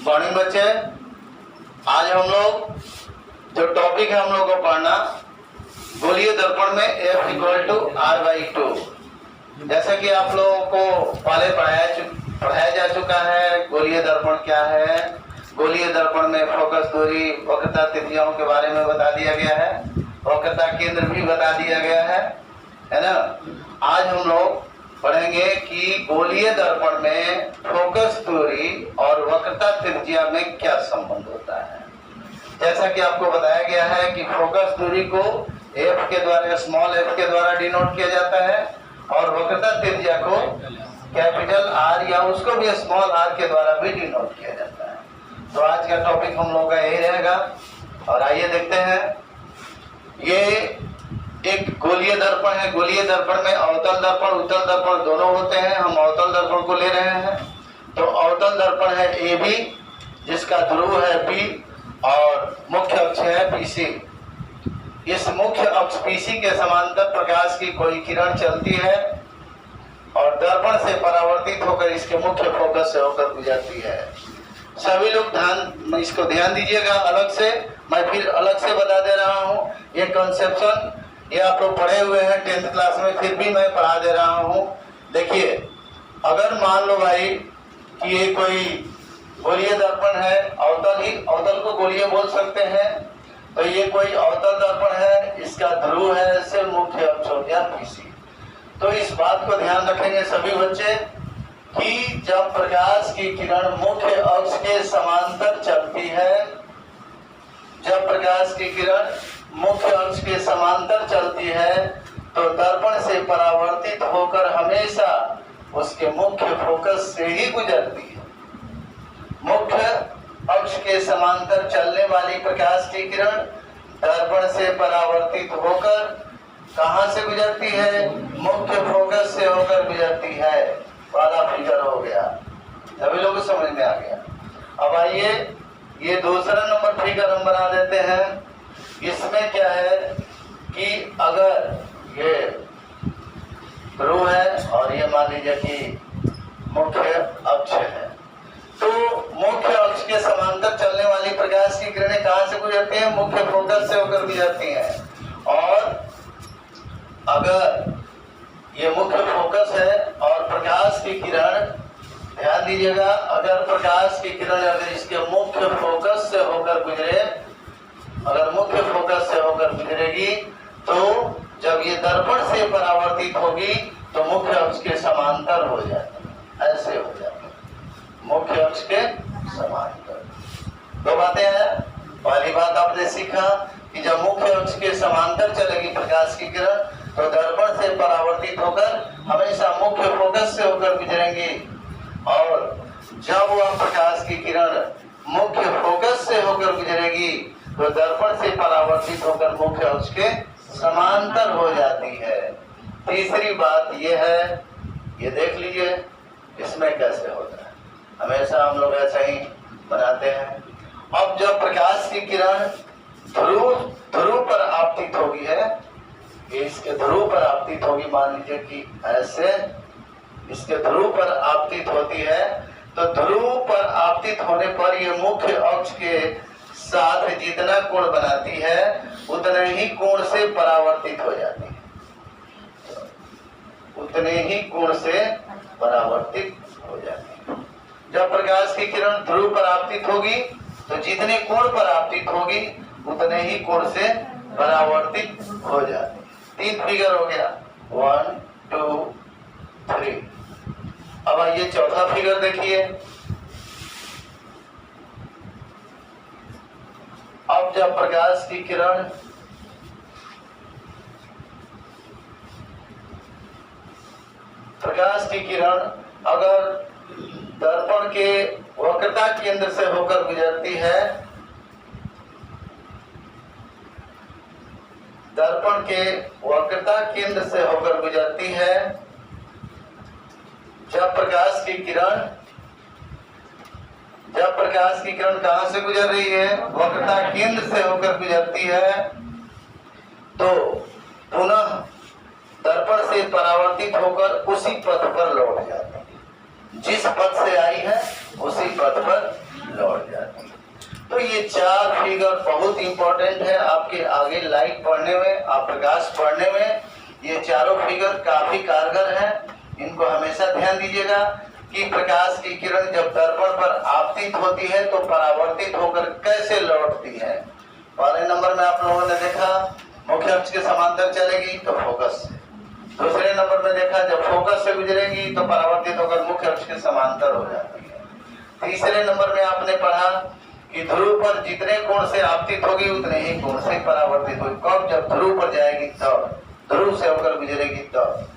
Morning बच्चे, आज हम लोग जो टॉपिक है हम लोग को पढ़ना गोलीय दर्पण में F = R/2। जैसा कि आप लोगों को पहले पढ़ाया जा चुका है गोलीय दर्पण क्या है। गोलीय दर्पण में फोकस दूरी, वक्रता त्रिज्याओं के बारे में बता दिया गया है, वक्रता केंद्र भी बता दिया गया है ना। आज हम लोग पढ़ेंगे कि गोलीय दर्पण में फोकस दूरी और वक्रता त्रिज्या में क्या संबंध होता है। जैसा कि आपको बताया गया है कि फोकस दूरी को f के द्वारा, स्मॉल f के द्वारा डिनोट किया जाता है और वक्रता त्रिज्या को कैपिटल R या उसको भी स्मॉल r के द्वारा भी डिनोट किया जाता है। तो आज का टॉपिक हम लोग का यही रहेगा और आइए देखते हैं। ये एक गोलीय दर्पण है। गोलीय दर्पण में अवतल दर्पण, उत्तल दर्पण दोनों होते हैं। हम अवतल दर्पण को ले रहे हैं। तो अवतल दर्पण है AB, जिसका ध्रुव है P और मुख्य अक्ष है PC। इस मुख्य अक्ष PC के समांतर प्रकाश की कोई किरण चलती है और दर्पण से परावर्तित होकर इसके मुख्य फोकस से होकर गुजरती है। सभी लोग इसको ध्यान दीजिएगा। अलग से मैं फिर अलग से बता दे रहा हूँ। ये कंसेप्शन ये आप लोग पढ़े हुए हैं 10th क्लास में, फिर भी मैं पढ़ा दे रहा हूँ। देखिए, अगर मान लो भाई कि ये कोई गोलीय दर्पण है, अवतल को गोलीय बोल सकते हैं। तो ये कोई अवतल दर्पण है, इसका ध्रुव है से मुख्य अक्ष हो गया PC। तो इस बात को ध्यान रखेंगे सभी बच्चे कि जब प्रकाश की किरण मुख्य अक्ष के समांतर चलती है, जब प्रकाश की किरण मुख्य अक्ष के समांतर चलती है तो दर्पण से परावर्तित होकर हमेशा उसके मुख्य फोकस से ही गुजरती है। मुख्य अक्ष के समांतर चलने वाली प्रकाश की किरण दर्पण से परावर्तित होकर कहां से गुजरती है? मुख्य फोकस से होकर गुजरती है। वाला फिगर हो गया, सभी लोगों को समझ में आ गया। अब आइए ये दूसरा नंबर फिगर हम बना देते हैं। इसमें क्या है कि अगर ये ध्रुव है और ये मान लीजिए कि मुख्य अक्ष है, तो मुख्य अक्ष के समांतर चलने वाली प्रकाश की किरणें कहां से गुजरती हैं? मुख्य फोकस से होकर गुजरती हैं। और अगर ये मुख्य फोकस है और प्रकाश की किरण, ध्यान दीजिएगा, अगर प्रकाश की किरण अगर इसके मुख्य फोकस से होकर गुजरे, अगर मुख्य फोकस से होकर गुजरेगी तो जब ये दर्पण से परावर्तित होगी तो मुख्य अक्ष के समांतर हो जाएगी, ऐसे हो जाएगी, मुख्य अक्ष के समांतर। दो बातें हैं। पहली बात आपने सीखा कि जब मुख्य अक्ष के समांतर चलेगी प्रकाश की किरण तो दर्पण से परावर्तित होकर हमेशा मुख्य फोकस से होकर गुजरेंगी। और जब वह प्रकाश की किरण मुख्य फोकस से होकर गुजरेगी तो दर्पण से परावर्तित होकर मुख्य अक्ष के समांतर हो जाती है। तीसरी बात यह है, ये देख लीजिए इसमें कैसे होता है। हमेशा हम लोग ऐसा ही बनाते हैं। अब जब प्रकाश की किरण ध्रुव पर आपतित होगी है, इसके ध्रुव पर आपतित होगी, मान लीजिए कि ऐसे इसके ध्रुव पर आपतित होती है, तो ध्रुव पर आपतित होने पर ये मुख्य अक्ष के साथ जितना कोण बनाती है उतने ही कोण से परावर्तित हो जाती है, उतने ही कोण से परावर्तित हो जाती है। जब प्रकाश की किरण ध्रुव पर आपतित होगी तो जितने कोण पर आपतित होगी उतने ही कोण से परावर्तित हो जाती है। 3 फिगर हो गया, 1 2 3। अब आइए चौथा फिगर देखिए। अब जब प्रकाश की किरण अगर दर्पण के वक्रता केंद्र से होकर गुजरती है, दर्पण के वक्रता केंद्र से होकर गुजरती है, जब प्रकाश की किरण कहां से गुजर रही है? वक्रता केंद्र से होकर गुजरती है, तो पुनः दर्पण से परावर्तित होकर उसी पथ पर लौट जाती है। जिस पथ से आई है उसी पथ पर लौट ये 4 फिगर बहुत इंपॉर्टेंट है आपके आगे लाइट पढ़ने में, आप प्रकाश पढ़ने में। ये चारों फिगर काफी कारगर है, इनको हमेशा ध्यान दीजिएगा कि प्रकाश की किरण जब दर्पण पर आपतित होती है तो परावर्तित होकर कैसे लौटती है। पहले नंबर में आप लोगों ने देखा मुख्य अक्ष के समांतर चलेगी तो फोकस से, दूसरे नंबर में देखा जब फोकस से गुजरेगी तो परावर्तित होकर मुख्य अक्ष के समांतर हो जाती है। तीसरे नंबर में आपने पढ़ा कि ध्रुव पर जितने कोण से आपतित होगी उतने ही कोण से परावर्तित होगी। कब? जब ध्रुव पर जाएगी तब, ध्रुव से होकर गुजरेगी तब।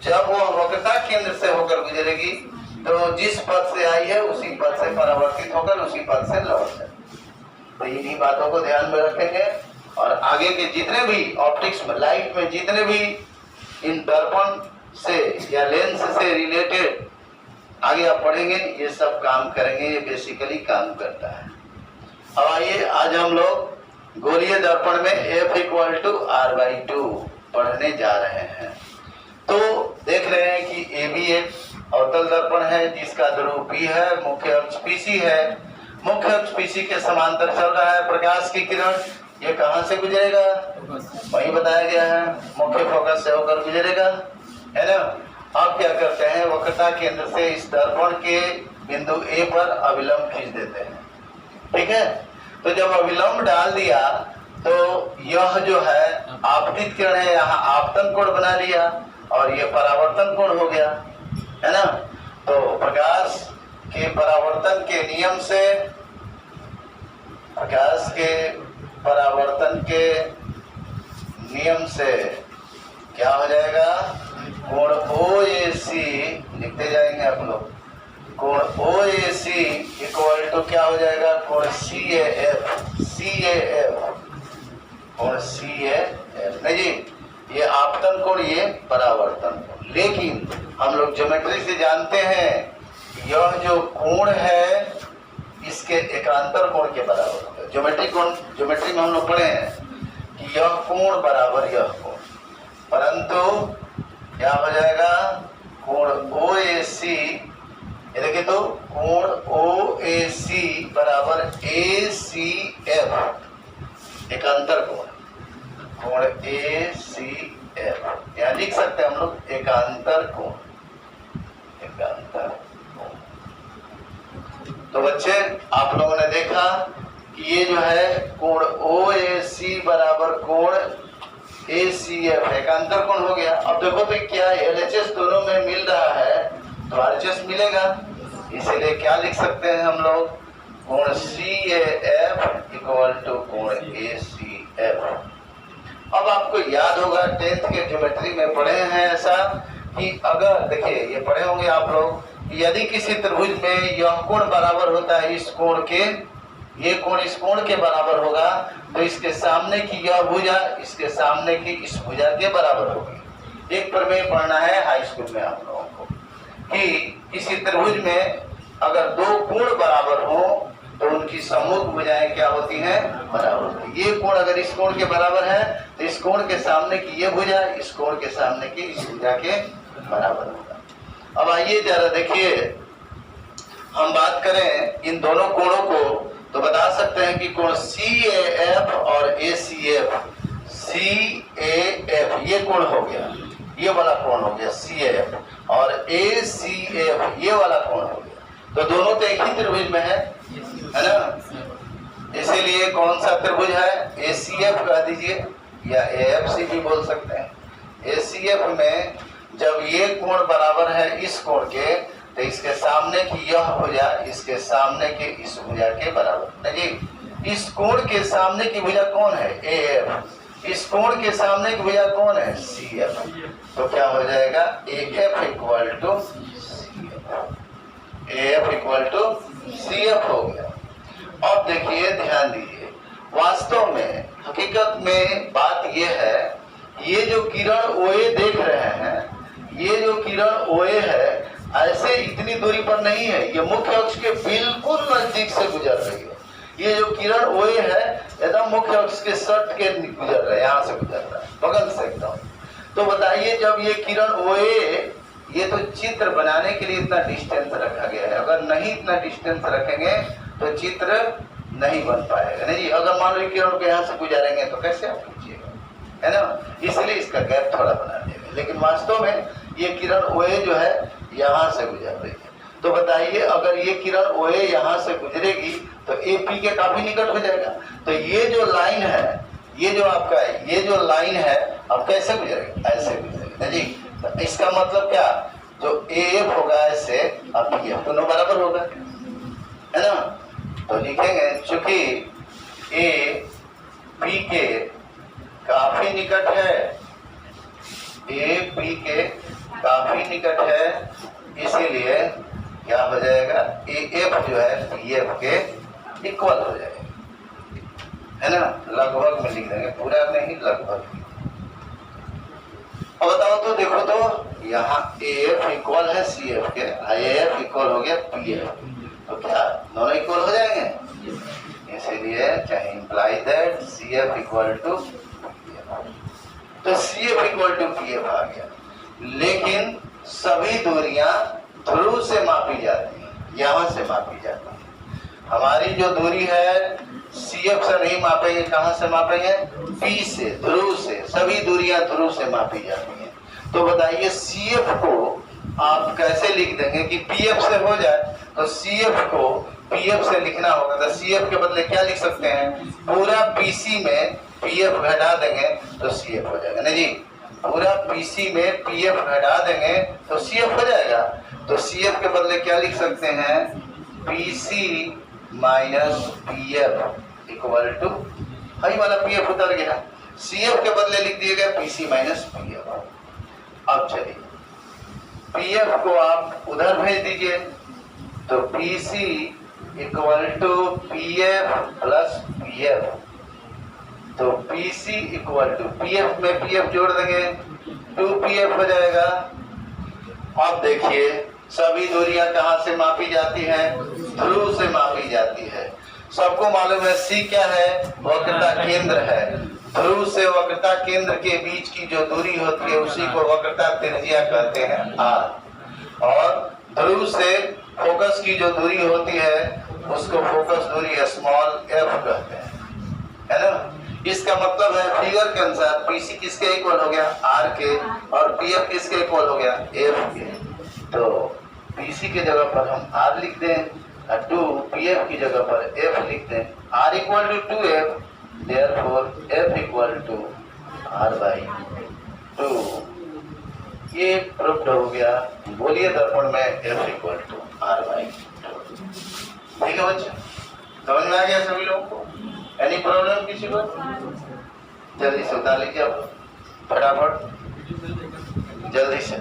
जब वो वक्रता केंद्र से होकर गुजरेगी तो जिस पथ से आई है उसी पथ से परावर्तित होकर उसी पथ से लौट जाएगी। तो इन्हीं बातों को ध्यान में रखेंगे और आगे के जितने भी ऑप्टिक्स में, लाइट में जितने भी इन दर्पण से या लेंस से रिलेटेड आगे आप पढ़ेंगे, ये सब काम करेंगे, ये बेसिकली काम करता है। अब आइए आज हम लोग गोलीय दर्पण में F=R/2 पढ़ने जा रहे हैं। तो देख रहे हैं कि ए भी एक अवतल दर्पण है जिसका ध्रुव P है, मुख्य अक्ष PC है, मुख्य अक्ष PC के समांतर चल रहा है प्रकाश की किरण। ये कहाँ से गुजरेगा? वही बताया गया है, मुख्य फोकस से होकर गुजरेगा, है ना। अब क्या करते हैं, वक्रता केंद्र से इस दर्पण के बिंदु A पर अविलंब खींच देते हैं, ठीक है। तो जब अविलंब डाल दिया तो यह जो है आपतित किरण है, यहाँ आपतन कोण बना लिया और ये परावर्तन कोण हो गया, है ना। तो प्रकाश के परावर्तन के नियम से, प्रकाश के परावर्तन के नियम से क्या हो जाएगा, कोण OAC लिखते जाएंगे आप लोग, कोण OAC इक्वल टू क्या हो जाएगा, कोण CAF, कोण CAF नहीं जी, ये आपतन कोण, ये परावर्तन कोण। लेकिन हम लोग ज्योमेट्री से जानते हैं यह जो कोण है इसके एकांतर कोण के बराबर होता है। ज्योमेट्री में हम लोग पढ़े हैं कि यह कोण बराबर यह कोण, परंतु क्या हो जाएगा, कोण OAC, ये देखिए तो कोण OAC बराबर ACF, एकांतर कोण, कोण ACF, या लिख सकते हैं हम लोग एकांतर कोण, एकांतर कोण। तो बच्चे आप लोगों ने देखा कि ये जो है कोण OAC बराबर कोण ACF एकांतर कोण हो गया। अब देखो तो क्या LHS दोनों में मिल रहा है तो RHS मिलेगा, इसीलिए क्या लिख सकते हैं हम लोग, कोण CAF इक्वल टू कोण ACF। अब आपको याद होगा 10th के ज्योमेट्री में पढ़े हैं ऐसा कि अगर देखिए ये पढ़े होंगे आप लोग, यदि किसी त्रिभुज में यह कोण बराबर होता है इस कोण के, ये कोण इस कोण के बराबर होगा तो इसके सामने की यह भुजा इसके सामने की इस भुजा के बराबर होगी। एक प्रमेय पढ़ना है हाई स्कूल में आप लोगों को कि किसी त्रिभुज में अगर दो कोण बराबर हो तो उनकी सम्मुख भुजाएं क्या होती हैं, बराबर होती। ये कोण अगर इस कोण के बराबर है तो इस कोण के सामने की ये भुजा इस कोण के सामने की इस भुजा के बराबर होगा। अब आइए जरा देखिए, हम बात करें इन दोनों कोणों को तो बता सकते हैं कि कोण CAF और ACF, CAF ये कोण हो गया, ये वाला कोण हो गया CAF, और ACF ये वाला कोण हो गया। तो दोनों तो एक ही त्रिभुज में है ना, इसीलिए कौन सा त्रिभुज है, ACF कह दीजिए या AFC भी बोल सकते हैं। ACF में जब ये कोण बराबर है इस कोण के तो इसके सामने की यह भुजा इसके सामने के इस भुजा के बराबर, नहीं इस कोण के सामने की भुजा कौन है, AF, इस कोण के सामने की भुजा कौन है, CF। तो क्या हो जाएगा, AF equal to AF equal to CF हो गया। अब देखिए ध्यान दीजिए, वास्तव में हकीकत में बात यह है, ये जो किरण OA देख रहे हैं, ये जो किरण OA है ऐसे इतनी दूरी पर नहीं है, ये मुख्य अक्ष के बिल्कुल नजदीक से गुजर रही है। ये जो किरण OA है एकदम मुख्य अक्ष के सट के गुजर रहा है, यहाँ से गुजर रहा है बगल से एकदम। तो बताइए जब ये किरण OA, ये तो चित्र बनाने के लिए इतना डिस्टेंस रखा गया है, अगर नहीं इतना डिस्टेंस रखेंगे तो चित्र नहीं बन पाएगा। नहीं जी, अगर मान लो किरण को यहाँ से गुजारेंगे तो कैसे आप लीजिएगा, है ना, इसलिए इसका गैप थोड़ा बना देंगे। लेकिन वास्तव में ये किरण OA जो है यहाँ से गुजर रही है। तो बताइए अगर ये किरण OA यहाँ से गुजरेगी तो AP के काफी निकट हो जाएगा। तो ये जो लाइन है, ये जो आपका है, ये जो लाइन है अब कैसे गुजरेगा, ऐसे गुजरेगा ना जी। तो इसका मतलब क्या, जो AF होगा ऐसे अब PF दोनों बराबर होगा, है ना। तो लिखेंगे चूंकि AP के काफी निकट है, AP के काफी निकट है, इसीलिए क्या हो जाएगा, AF जो है PF के इक्वल हो जाएगा, है ना। लगभग में लिख देंगे, पूरा नहीं लगभग। अब बताओ तो देखो तो यहाँ AF इक्वल है CF के, AF इक्वल हो गया PF, तो क्या दोनों इक्वल हो जाएंगे, इसीलिए चाहे imply that CF equal to PF। तो CF इक्वल टू PF आ गया। लेकिन सभी दूरियां ध्रुव से मापी जाती हैं, यहाँ से मापी जाती है। हमारी जो दूरी है CF से नहीं मापेंगे, कहाँ से मापेंगे, P से, ध्रुव से। सभी दूरियां ध्रुव से मापी जाती हैं। तो बताइए CF को आप कैसे लिख देंगे कि PF से हो जाए, तो CF को PF से लिखना होगा। तो CF के बदले क्या लिख सकते हैं, पूरा PC में PF घटा देंगे तो CF हो जाएगा, नहीं जी, पूरा PC में PF घटा देंगे तो CF हो जाएगा। तो CF के बदले क्या लिख सकते हैं, PC minus PF equal to, हई वाला PF उतर गया, CF के बदले लिख दिए गया PC माइनस PF। अब चलिए PF को आप उधर भेज दीजिए, तो PC equal to PF plus PF, तो PC इक्वल टू PF में PF जोड़ देंगे 2PF हो जाएगा। अब देखिए सभी दूरियां कहाँ से मापी जाती हैं, ध्रुव से मापी जाती है। सबको मालूम है C क्या है, वक्रता केंद्र है। ध्रुव से वक्रता केंद्र के बीच की जो दूरी होती है उसी को वक्रता त्रिज्या कहते हैं R, और ध्रुव से फोकस की जो दूरी होती है उसको फोकस दूरी स्मॉल f कहते हैं, है ना। इसका मतलब है फिगर के अनुसार PC किसके इक्वल हो गया, R के, और PF किसके इक्वल हो गया, F के। तो PC की जगह पर हम R लिख दें, 2PF की जगह पर F लिख दें। R equal to 2F, therefore F equal to R/2। ये प्रूव्ड हो गया गोलीय दर्पण में F इक्वल टू R/2। ठीक है बच्चे, समझ में आ गया सभी लोगों को? एनी प्रॉब्लम किसी को? जल्दी से उतार लीजिए आप फटाफट, जल्दी से।